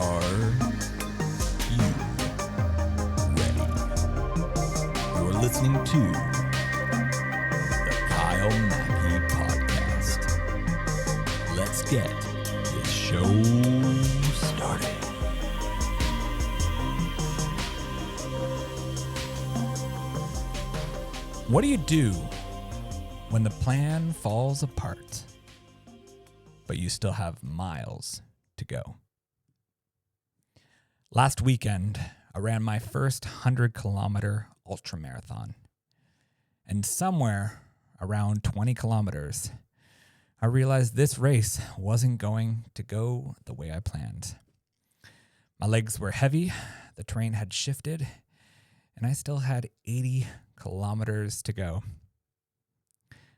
Are you ready? You're listening to the Kyle Mackey Podcast. Let's get this show started. What do you do when the plan falls apart, but you still have miles to go? Last weekend, I ran my first 100-kilometer ultramarathon. And somewhere around 20 kilometers, I realized this race wasn't going to go the way I planned. My legs were heavy, the terrain had shifted, and I still had 80 kilometers to go.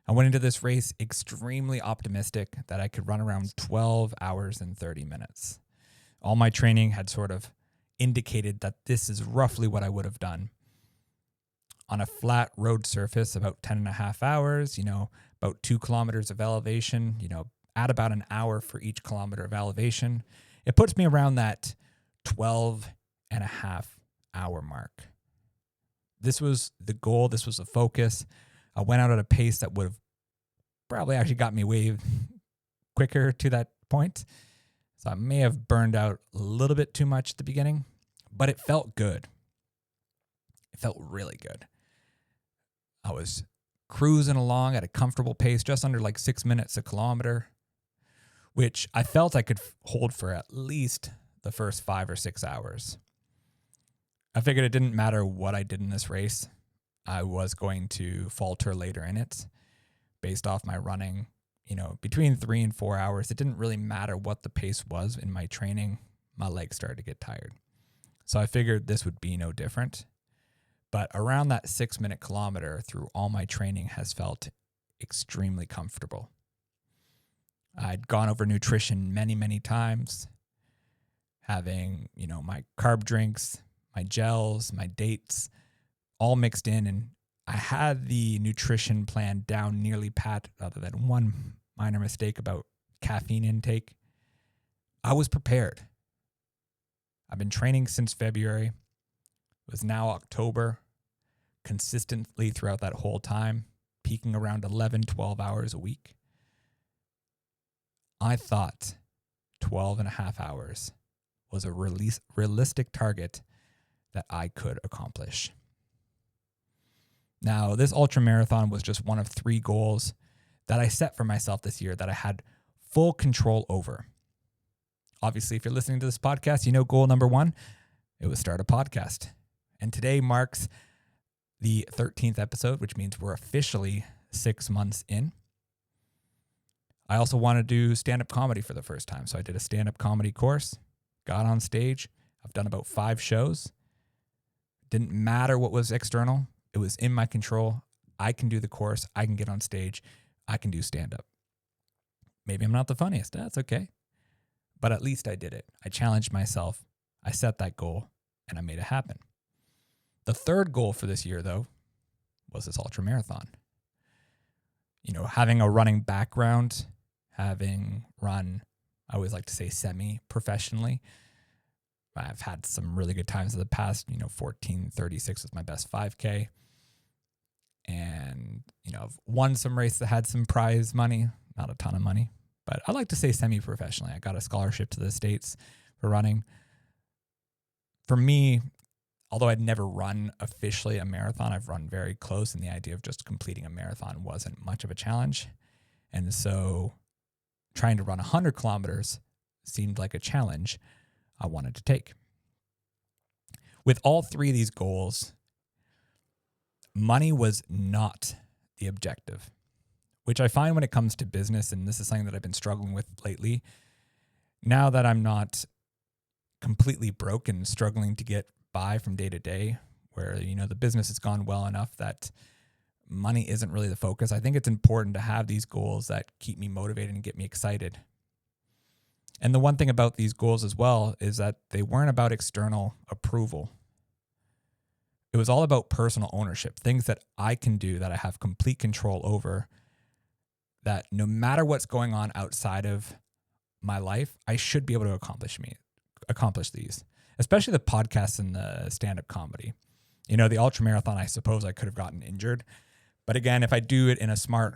I went into this race extremely optimistic that I could run around 12 hours and 30 minutes. All my training had sort of indicated that this is roughly what I would have done. On a flat road surface, about 10 and a half hours, about 2 kilometers of elevation, at about an hour for each kilometer of elevation. It puts me around that 12 and a half hour mark. This was the goal. This was the focus. I went out at a pace that would have probably actually got me way quicker to that point. So I may have burned out a little bit too much at the beginning, but it felt good. It felt really good. I was cruising along at a comfortable pace, just under 6 minutes a kilometer, which I felt I could hold for at least the first 5 or 6 hours. I figured it didn't matter what I did in this race. I was going to falter later in it based off my running. Between 3 and 4 hours, it didn't really matter what the pace was in my training. My legs started to get tired. So I figured this would be no different. But around that 6-minute kilometer through all my training has felt extremely comfortable. I'd gone over nutrition many, many times, having, my carb drinks, my gels, my dates, all mixed in. And I had the nutrition plan down nearly pat, other than one minor mistake about caffeine intake. I was prepared. I've been training since February. It was now October, consistently throughout that whole time, peaking around 11, 12 hours a week. I thought 12 and a half hours was a realistic target that I could accomplish. Now, this ultramarathon was just one of 3 goals that I set for myself this year that I had full control over. Obviously, if you're listening to this podcast, goal number 1, it was start a podcast. And today marks the 13th episode, which means we're officially 6 months in. I also want to do stand-up comedy for the first time. So I did a stand-up comedy course, got on stage. I've done about 5 shows. Didn't matter what was external. It was in my control. I can do the course. I can get on stage. I can do stand-up. Maybe I'm not the funniest. That's okay. But at least I did it. I challenged myself. I set that goal, and I made it happen. The third goal for this year, though, was this ultramarathon. Having a running background, having run, I always like to say semi-professionally. I've had some really good times in the past. 14:36 was my best 5K. And, I've won some races that had some prize money, not a ton of money, but I like to say semi-professionally. I got a scholarship to the States for running. For me, although I'd never run officially a marathon, I've run very close, and the idea of just completing a marathon wasn't much of a challenge. And so trying to run 100 kilometers seemed like a challenge I wanted to take. With all 3 of these goals, money was not the objective, which I find when it comes to business, and this is something that I've been struggling with lately. Now that I'm not completely broke and struggling to get by from day to day, where, the business has gone well enough that money isn't really the focus, I think it's important to have these goals that keep me motivated and get me excited. And the one thing about these goals as well is that they weren't about external approval. It was all about personal ownership, things that I can do that I have complete control over, that no matter what's going on outside of my life, I should be able to accomplish these, especially the podcasts and the stand-up comedy. The ultramarathon, I suppose I could have gotten injured. But again, if I do it in a smart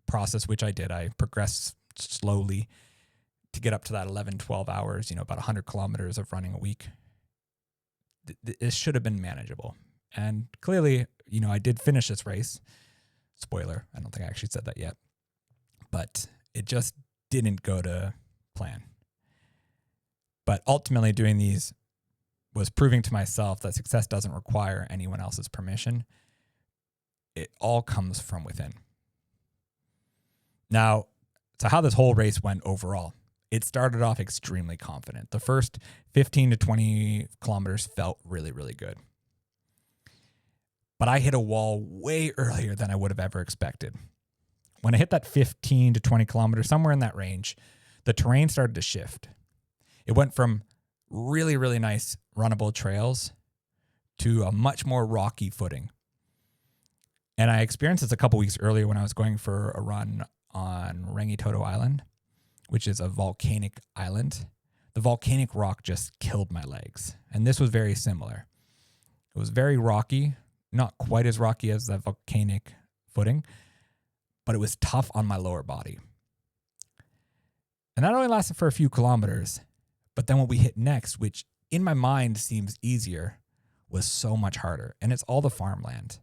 process, which I did, I progressed slowly to get up to that 11, 12 hours, about 100 kilometers of running a week. This should have been manageable. And clearly, I did finish this race. Spoiler, I don't think I actually said that yet. But it just didn't go to plan. But ultimately, doing these was proving to myself that success doesn't require anyone else's permission. It all comes from within. Now, so how this whole race went overall. It started off extremely confident. The first 15 to 20 kilometers felt really, really good. But I hit a wall way earlier than I would have ever expected. When I hit that 15 to 20 kilometers, somewhere in that range, the terrain started to shift. It went from really, really nice runnable trails to a much more rocky footing. And I experienced this a couple weeks earlier when I was going for a run on Rangitoto Island, which is a volcanic island. The volcanic rock just killed my legs. And this was very similar. It was very rocky, not quite as rocky as the volcanic footing, but it was tough on my lower body. And that only lasted for a few kilometers. But then what we hit next, which in my mind seems easier, was so much harder. And it's all the farmland.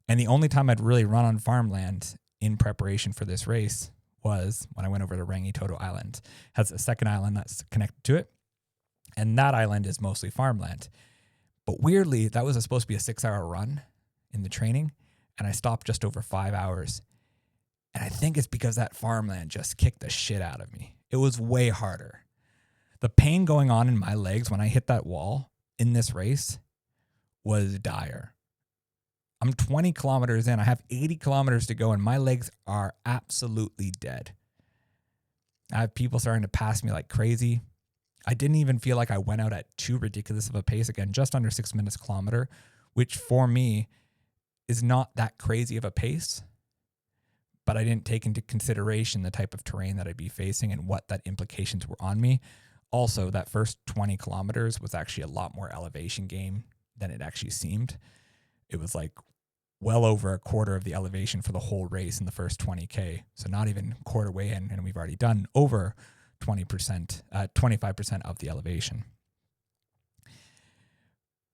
And the only time I'd really run on farmland in preparation for this race was when I went over to Rangitoto Island. It has a second island that's connected to it. And that island is mostly farmland. But weirdly, that was supposed to be a 6-hour run in the training. And I stopped just over 5 hours. And I think it's because that farmland just kicked the shit out of me. It was way harder. The pain going on in my legs when I hit that wall in this race was dire. I'm 20 kilometers in. I have 80 kilometers to go, and my legs are absolutely dead. I have people starting to pass me like crazy. I didn't even feel like I went out at too ridiculous of a pace. Again, just under 6 minutes a kilometer, which for me is not that crazy of a pace. But I didn't take into consideration the type of terrain that I'd be facing and what that implications were on me. Also, that first 20 kilometers was actually a lot more elevation gain than it actually seemed. It was like well over a quarter of the elevation for the whole race in the first 20K. So not even quarter way in, and we've already done over 20%, 25% of the elevation.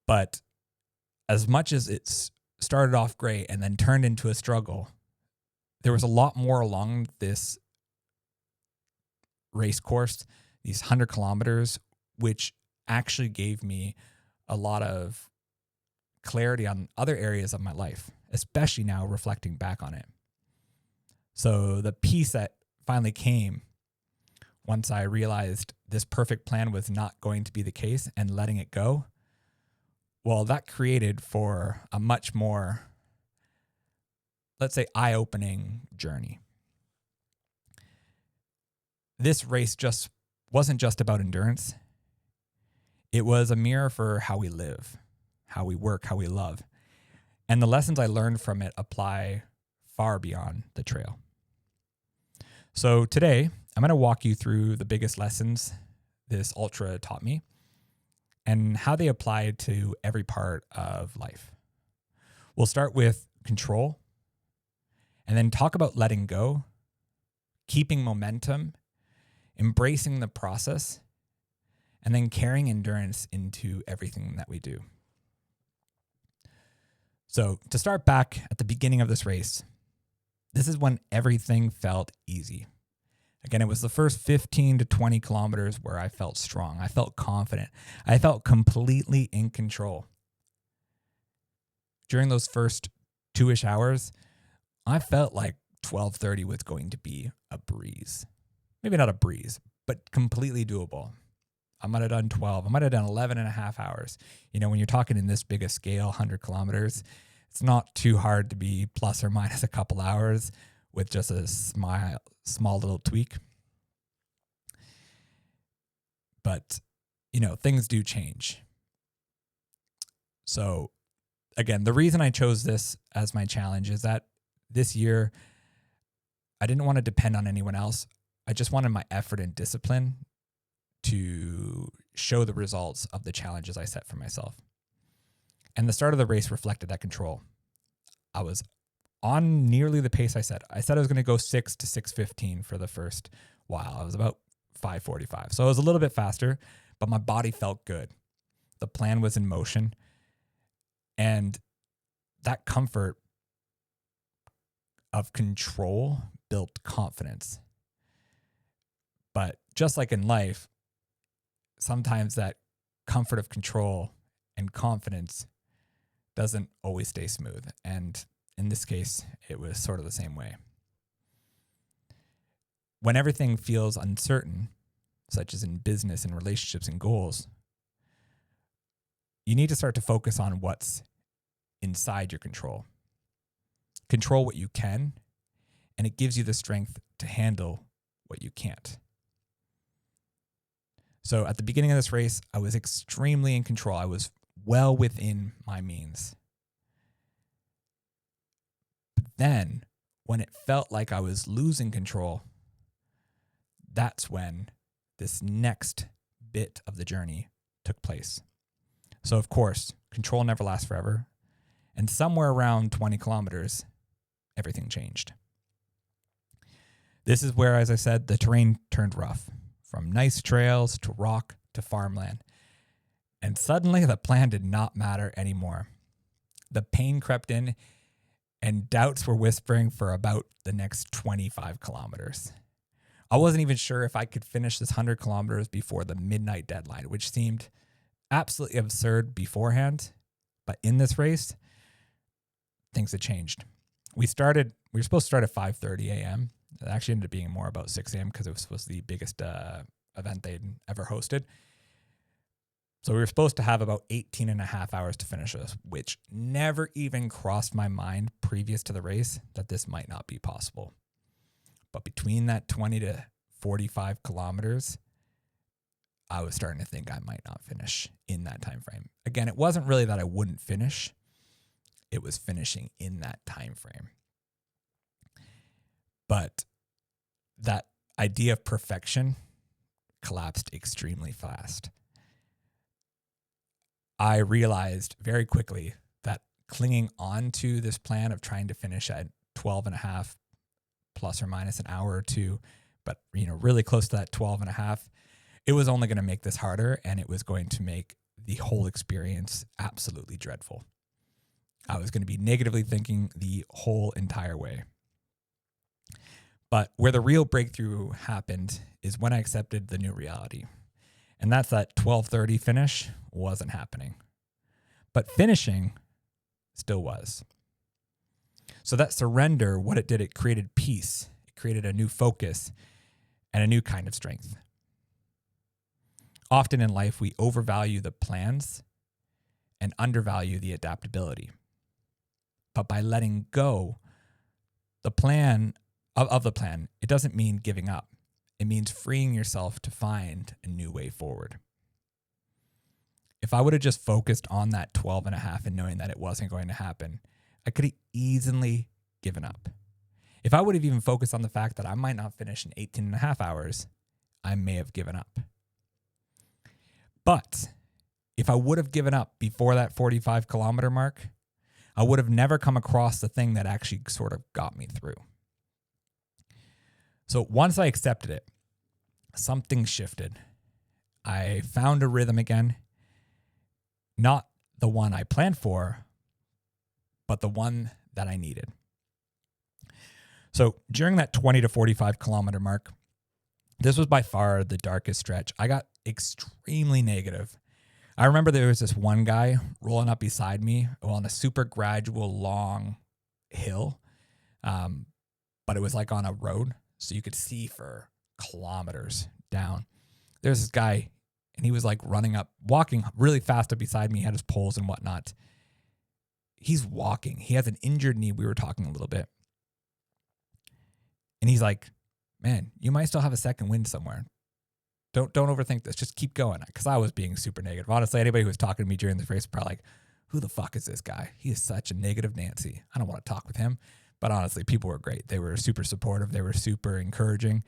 But as much as it's started off great and then turned into a struggle, there was a lot more along this race course, these 100 kilometers, which actually gave me a lot of clarity on other areas of my life, especially now reflecting back on it. So the peace that finally came once I realized this perfect plan was not going to be the case and letting it go, well, that created for a much more, let's say, eye-opening journey. This race just wasn't just about endurance. It was a mirror for how we live, how we work, how we love. And the lessons I learned from it apply far beyond the trail. So today, I'm going to walk you through the biggest lessons this ultra taught me and how they apply to every part of life. We'll start with control and then talk about letting go, keeping momentum, embracing the process, and then carrying endurance into everything that we do. So to start back at the beginning of this race, this is when everything felt easy. Again, it was the first 15 to 20 kilometers where I felt strong. I felt confident. I felt completely in control. During those first 2-ish hours, I felt like 12:30 was going to be a breeze. Maybe not a breeze, but completely doable. I might have done 12. I might have done 11 and a half hours. You know, when you're talking in this big a scale, 100 kilometers, it's not too hard to be plus or minus a couple hours with just a small little tweak. But, you know, things do change. So, again, the reason I chose this as my challenge is that this year, I didn't want to depend on anyone else. I just wanted my effort and discipline to show the results of the challenges I set for myself. And the start of the race reflected that control. I was on nearly the pace I said. I said I was going to go 6 to 6:15 for the first while. I was about 5:45. So I was a little bit faster, but my body felt good. The plan was in motion. And that comfort of control built confidence. But just like in life, sometimes that comfort of control and confidence doesn't always stay smooth. And in this case, it was sort of the same way. When everything feels uncertain, such as in business and relationships and goals, you need to start to focus on what's inside your control. Control what you can, and it gives you the strength to handle what you can't. So at the beginning of this race, I was extremely in control. I was well within my means. But then, when it felt like I was losing control, that's when this next bit of the journey took place. So of course, control never lasts forever. And somewhere around 20 kilometers, everything changed. This is where, as I said, the terrain turned rough, from nice trails to rock to farmland. And suddenly the plan did not matter anymore. The pain crept in and doubts were whispering for about the next 25 kilometers. I wasn't even sure if I could finish this 100 kilometers before the midnight deadline, which seemed absolutely absurd beforehand. But in this race, things had changed. We were supposed to start at 5:30 a.m. It actually ended up being more about 6 a.m. because it was supposed to be the biggest event they'd ever hosted. So we were supposed to have about 18 and a half hours to finish this, which never even crossed my mind previous to the race that this might not be possible. But between that 20 to 45 kilometers, I was starting to think I might not finish in that time frame. Again, it wasn't really that I wouldn't finish. It was finishing in that time frame. But that idea of perfection collapsed extremely fast. I realized very quickly that clinging on to this plan of trying to finish at 12 and a half plus or minus an hour or two, but really close to that 12 and a half, it was only going to make this harder, and it was going to make the whole experience absolutely dreadful. I was going to be negatively thinking the whole entire way. But where the real breakthrough happened is when I accepted the new reality. And that's that 12:30 finish wasn't happening. But finishing still was. So that surrender, what it did, it created peace. It created a new focus and a new kind of strength. Often in life, we overvalue the plans and undervalue the adaptability. But by letting go the plan of the plan, it doesn't mean giving up. It means freeing yourself to find a new way forward. If I would have just focused on that 12 and a half and knowing that it wasn't going to happen, I could have easily given up. If I would have even focused on the fact that I might not finish in 18 and a half hours, I may have given up. But if I would have given up before that 45 kilometer mark, I would have never come across the thing that actually sort of got me through. So once I accepted it, something shifted. I found a rhythm again, not the one I planned for, but the one that I needed. So during that 20 to 45 kilometer mark, this was by far the darkest stretch. I got extremely negative. I remember there was this one guy rolling up beside me on a super gradual, long hill, but it was like on a road. So you could see for kilometers down. There's this guy, and he was like walking really fast up beside me. He had his poles and whatnot. He's walking. He has an injured knee. We were talking a little bit. And he's like, man, you might still have a second wind somewhere. Don't overthink this. Just keep going. Because I was being super negative. Honestly, anybody who was talking to me during this race was probably like, who the fuck is this guy? He is such a negative Nancy. I don't want to talk with him. But honestly, people were great. They were super supportive. They were super encouraging.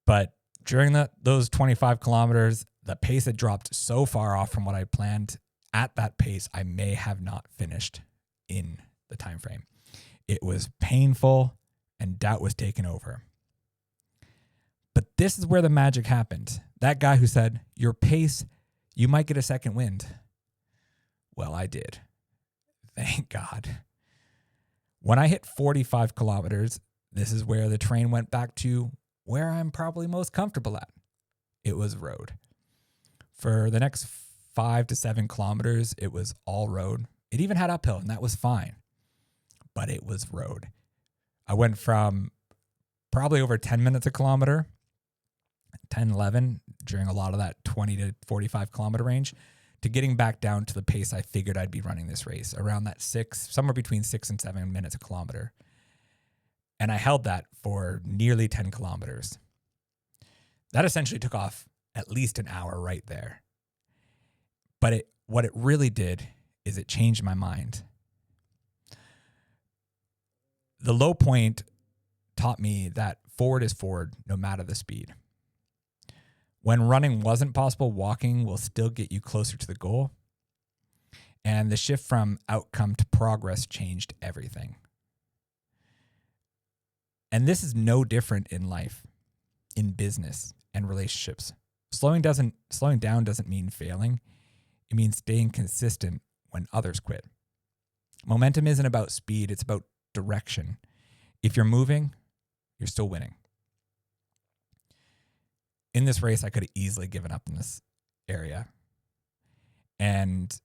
But During those 25 kilometers, the pace had dropped so far off from what I planned. At that pace, I may have not finished in the time frame. It was painful and doubt was taken over. But this is where the magic happened. That guy who said, your pace, you might get a second wind. Well, I did. Thank God. When I hit 45 kilometers, this is where the train went back to where I'm probably most comfortable at. It was road. For the next 5 to 7 kilometers, it was all road. It even had uphill, and that was fine. But it was road. I went from probably over 10 minutes a kilometer, 10, 11, during a lot of that 20 to 45 kilometer range, to getting back down to the pace I figured I'd be running this race, around that somewhere between 6 and 7 minutes a kilometer. And I held that for nearly 10 kilometers. That essentially took off at least an hour right there. But what it really did is it changed my mind. The low point taught me that forward is forward no matter the speed. When running wasn't possible, walking will still get you closer to the goal. And the shift from outcome to progress changed everything. And this is no different in life, in business and relationships. Slowing down doesn't mean failing. It means staying consistent when others quit. Momentum isn't about speed, it's about direction. If you're moving, you're still winning. In this race, I could have easily given up in this area. And,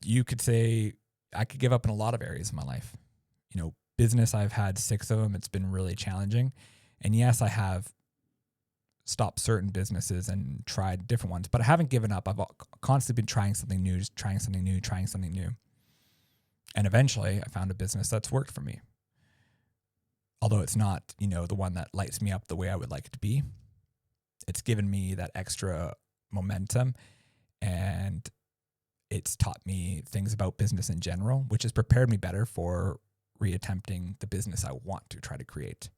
you could say I could give up in a lot of areas of my life. Business, I've had 6 of them. It's been really challenging. And yes, I have stopped certain businesses and tried different ones, but I haven't given up. I've constantly been trying something new. And eventually I found a business that's worked for me. Although it's not, the one that lights me up the way I would like it to be. It's given me that extra momentum, and it's taught me things about business in general, which has prepared me better for reattempting the business I want to try to create.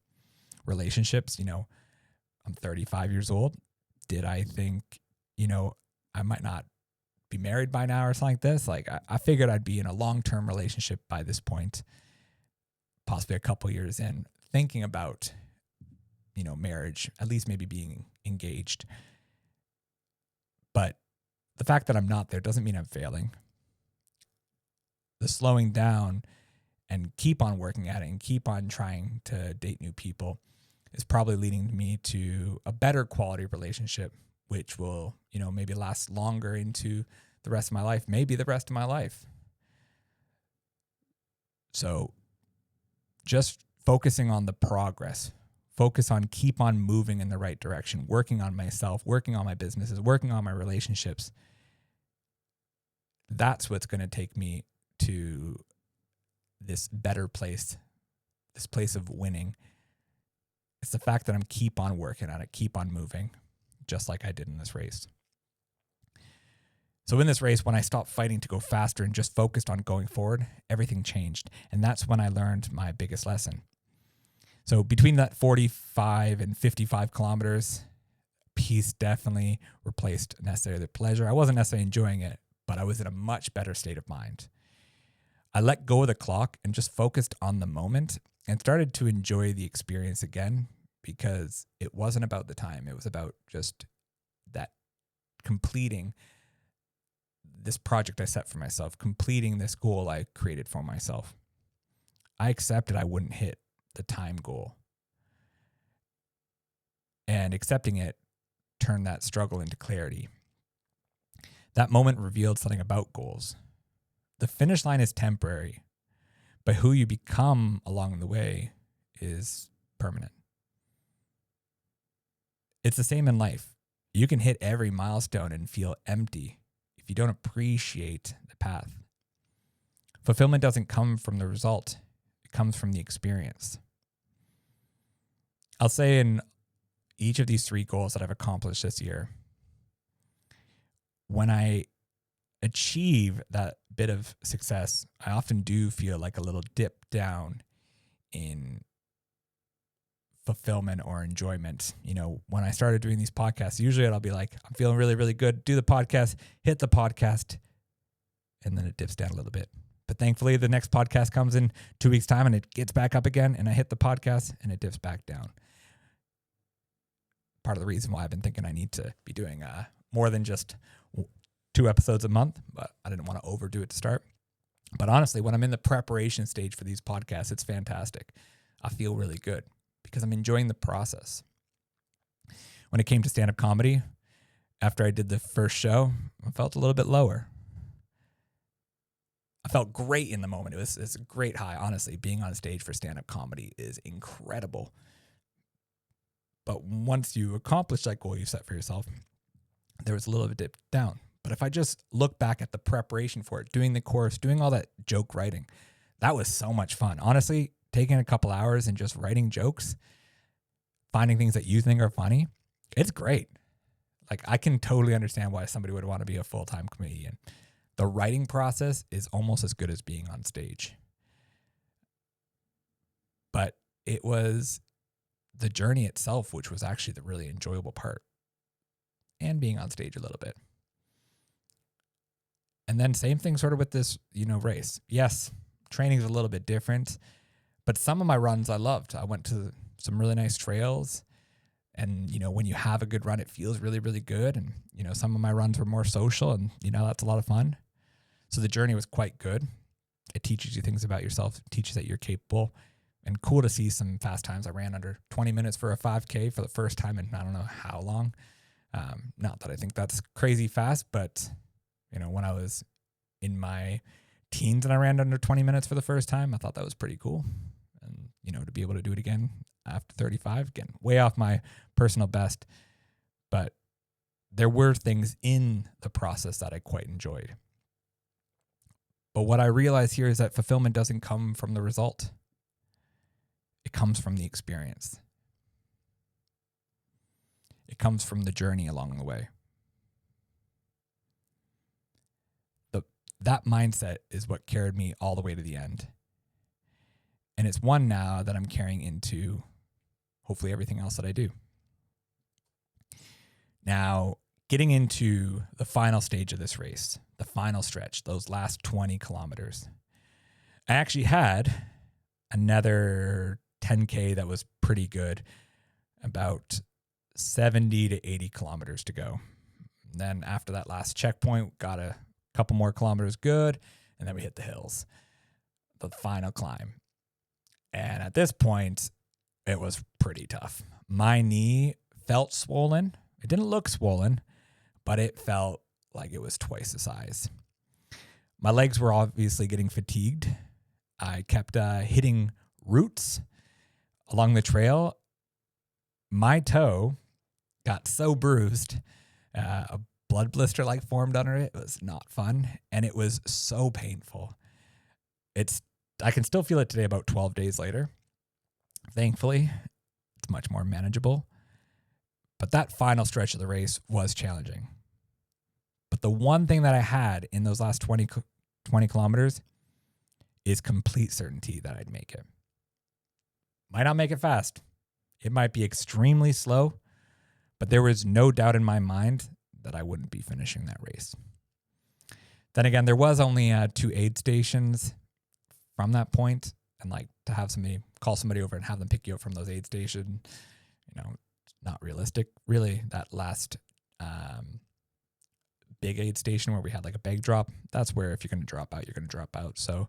Relationships, I'm 35 years old. Did I think, I might not be married by now or something like this? I figured I'd be in a long-term relationship by this point, possibly a couple years in, thinking about, marriage, at least maybe being engaged. But the fact that I'm not there doesn't mean I'm failing. The slowing down and keep on working at it and keep on trying to date new people is probably leading me to a better quality relationship, which will, maybe last longer into the rest of my life, maybe the rest of my life. So just focusing on the progress, focus on keep on moving in the right direction, working on myself, working on my businesses, working on my relationships. That's what's going to take me to this better place, this place of winning. It's the fact that I'm keep on working on it, keep on moving, just like I did in this race. So in this race, when I stopped fighting to go faster and just focused on going forward, everything changed. And that's when I learned my biggest lesson. So between that 45 and 55 kilometers, peace definitely replaced necessarily pleasure. I wasn't necessarily enjoying it, but I was in a much better state of mind. I let go of the clock and just focused on the moment and started to enjoy the experience again, because it wasn't about the time. It was about just that completing this project I set for myself, completing this goal I created for myself. I accepted I wouldn't hit the time goal. And accepting it turned that struggle into clarity. That moment revealed something about goals. The finish line is temporary, but who you become along the way is permanent. It's the same in life. You can hit every milestone and feel empty if you don't appreciate the path. Fulfillment doesn't come from the result. It comes from the experience. I'll say in each of these 3 goals that I've accomplished this year, when I achieve that bit of success, I often do feel like a little dip down in fulfillment or enjoyment. When I started doing these podcasts, usually I'll be like, I'm feeling really, really good. Do the podcast, hit the podcast, and then it dips down a little bit. But thankfully, the next podcast comes in 2 weeks' time and it gets back up again, and I hit the podcast and it dips back down. Part of the reason why I've been thinking I need to be doing more than just 2 episodes a month, but I didn't want to overdo it to start. But honestly, when I'm in the preparation stage for these podcasts, it's fantastic. I feel really good because I'm enjoying the process. When it came to stand-up comedy, after I did the first show, I felt a little bit lower. I felt great in the moment. It's a great high. Honestly, being on stage for stand-up comedy is incredible. But once you accomplish that goal you set for yourself, there was a little bit of a dip down. But if I just look back at the preparation for it, doing the course, doing all that joke writing, that was so much fun. Honestly, taking a couple hours and just writing jokes, finding things that you think are funny, it's great. Like, I can totally understand why somebody would want to be a full-time comedian. The writing process is almost as good as being on stage. But it was the journey itself, which was actually the really enjoyable part, and being on stage a little bit. And then same thing sort of with this, race. Yes, training is a little bit different, but some of my runs I loved. I went to some really nice trails, and, when you have a good run, it feels really, really good. And, some of my runs were more social, and, that's a lot of fun. So the journey was quite good. It teaches you things about yourself. It teaches that you're capable. And cool to see some fast times. I ran under 20 minutes for a 5K for the first time in I don't know how long. Not that I think that's crazy fast, but, when I was in my teens and I ran under 20 minutes for the first time, I thought that was pretty cool. And, to be able to do it again after 35, again, way off my personal best. But there were things in the process that I quite enjoyed. But what I realize here is that fulfillment doesn't come from the result. It comes from the experience. It comes from the journey along the way. That mindset is what carried me all the way to the end. And it's one now that I'm carrying into hopefully everything else that I do. Now, getting into the final stage of this race, the final stretch, those last 20 kilometers, I actually had another 10K that was pretty good, about 70 to 80 kilometers to go. And then after that last checkpoint, got a couple more kilometers good, and then we hit the hills, the final climb. And at this point, it was pretty tough. My knee felt swollen. It didn't look swollen, but it felt like it was twice the size. My legs were obviously getting fatigued. I kept hitting roots along the trail. My toe got so bruised, a blood blister formed under it. It was not fun, and it was so painful. I can still feel it today about 12 days later. Thankfully, it's much more manageable. But that final stretch of the race was challenging. But the one thing that I had in those last 20 kilometers is complete certainty that I'd make it. Might not make it fast. It might be extremely slow, but there was no doubt in my mind that I wouldn't be finishing that race. Then again, there was only 2 aid stations from that point, and to have somebody call somebody over and have them pick you up from those aid stations, not realistic. Really, that last big aid station where we had a bag drop, that's where if you're going to drop out, you're going to drop out. So,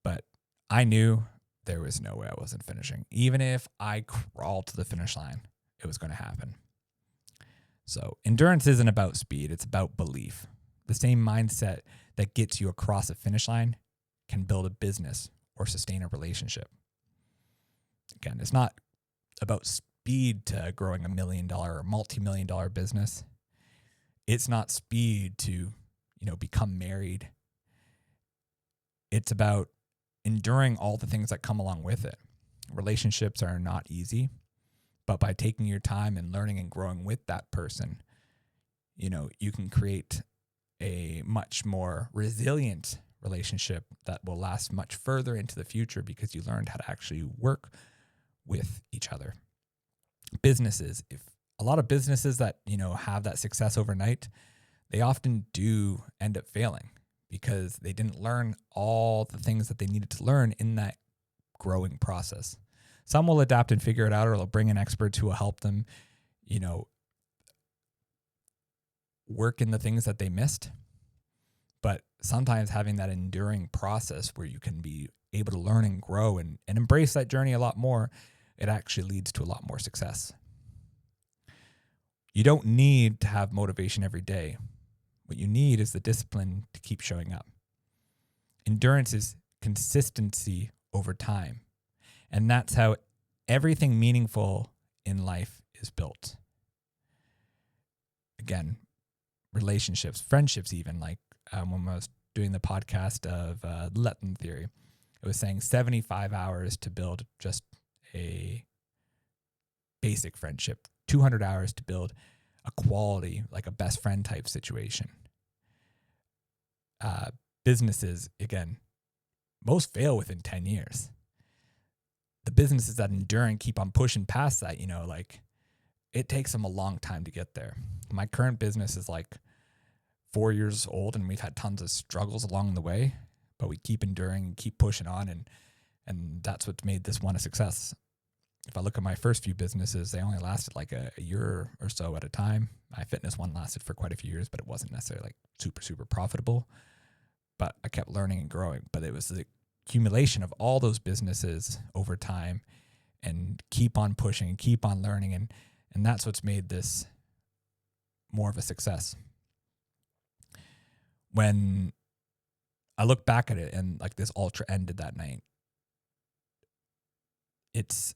but I knew there was no way I wasn't finishing. Even if I crawled to the finish line, it was going to happen. So endurance isn't about speed. It's about belief. The same mindset that gets you across a finish line can build a business or sustain a relationship. Again, it's not about speed to growing $1 million or multi-million-dollar business. It's not speed to, become married. It's about enduring all the things that come along with it. Relationships are not easy, but by taking your time and learning and growing with that person, you can create a much more resilient relationship that will last much further into the future because you learned how to actually work with each other. Businesses, if a lot of businesses that, have that success overnight, they often do end up failing because they didn't learn all the things that they needed to learn in that growing process. Some will adapt and figure it out, or they'll bring in experts who will help them, work in the things that they missed. But sometimes having that enduring process where you can be able to learn and grow and embrace that journey a lot more, it actually leads to a lot more success. You don't need to have motivation every day. What you need is the discipline to keep showing up. Endurance is consistency over time. And that's how everything meaningful in life is built. Again, relationships, friendships even, like when I was doing the podcast of Letton Theory, it was saying 75 hours to build just a basic friendship, 200 hours to build a quality, like a best friend type situation. Businesses, again, most fail within 10 years. The businesses that endure and keep on pushing past that, it takes them a long time to get there. My current business is 4 years old, and we've had tons of struggles along the way, but we keep enduring and keep pushing on, and that's what's made this one a success. If I look at my first few businesses, they only lasted a year or so at a time. My fitness one lasted for quite a few years, but it wasn't necessarily super, super profitable. But I kept learning and growing. But it was the accumulation of all those businesses over time and keep on pushing and keep on learning. And that's what's made this more of a success. When I look back at it and this ultra ended that night, it's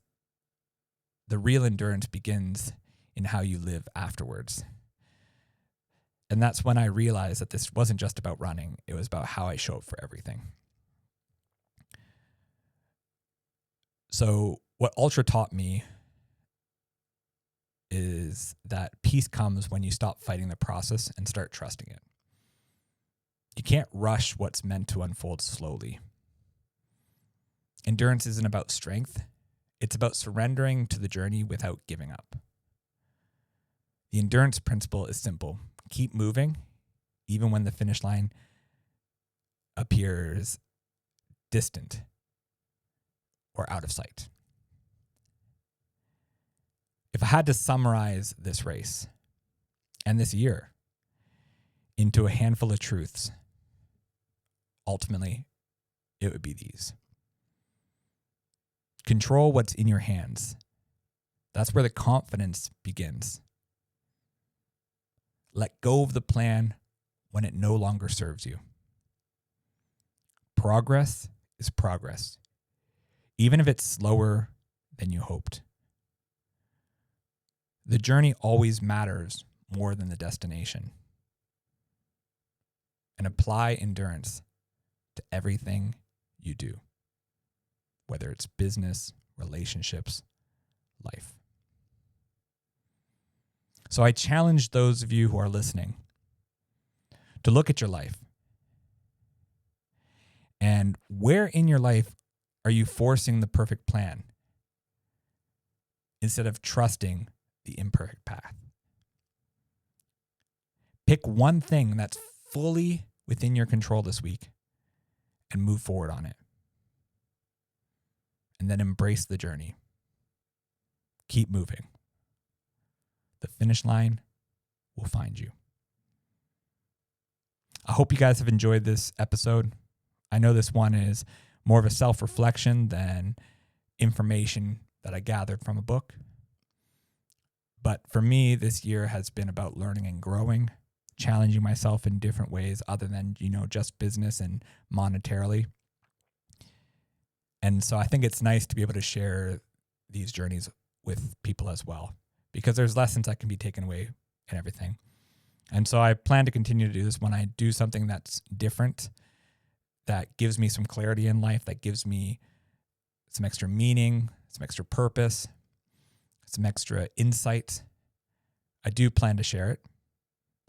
the real endurance begins in how you live afterwards. And that's when I realized that this wasn't just about running. It was about how I show up for everything. So what ultra taught me is that peace comes when you stop fighting the process and start trusting it. You can't rush what's meant to unfold slowly. Endurance isn't about strength. It's about surrendering to the journey without giving up. The endurance principle is simple. Keep moving, even when the finish line appears distant or out of sight. If I had to summarize this race and this year into a handful of truths, ultimately, it would be these. Control what's in your hands. That's where the confidence begins. Let go of the plan when it no longer serves you. Progress is progress, even if it's slower than you hoped. The journey always matters more than the destination. And apply endurance to everything you do, whether it's business, relationships, life. So I challenge those of you who are listening to look at your life. And where in your life are you forcing the perfect plan instead of trusting the imperfect path? Pick one thing that's fully within your control this week and move forward on it. And then embrace the journey. Keep moving. The finish line will find you. I hope you guys have enjoyed this episode. I know this one is more of a self-reflection than information that I gathered from a book. But for me, this year has been about learning and growing, challenging myself in different ways other than, just business and monetarily. And so I think it's nice to be able to share these journeys with people as well, because there's lessons that can be taken away and everything. And so I plan to continue to do this when I do something that's different, that gives me some clarity in life, that gives me some extra meaning, some extra purpose, some extra insight. I do plan to share it.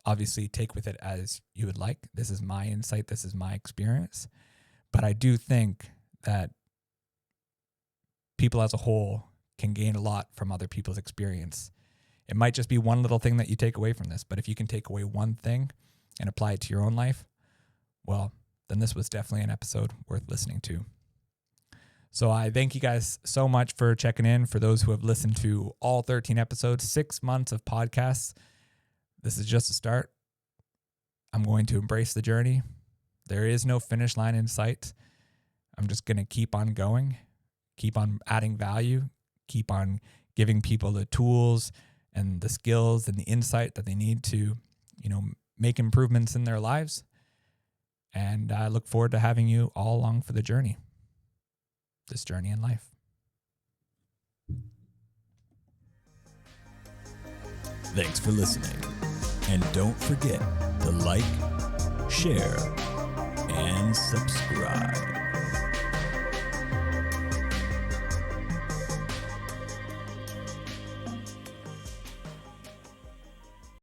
Obviously, take with it as you would like. This is my insight. This is my experience. But I do think that people as a whole can gain a lot from other people's experience. It might just be one little thing that you take away from this, but if you can take away one thing and apply it to your own life, well, then this was definitely an episode worth listening to. So I thank you guys so much for checking in. For those who have listened to all 13 episodes, 6 months of podcasts, this is just a start. I'm going to embrace the journey. There is no finish line in sight. I'm just going to keep on going, keep on adding value, keep on giving people the tools and the skills and the insight that they need to, make improvements in their lives. And I look forward to having you all along for the journey, this journey in life. Thanks for listening. And don't forget to like, share, and subscribe.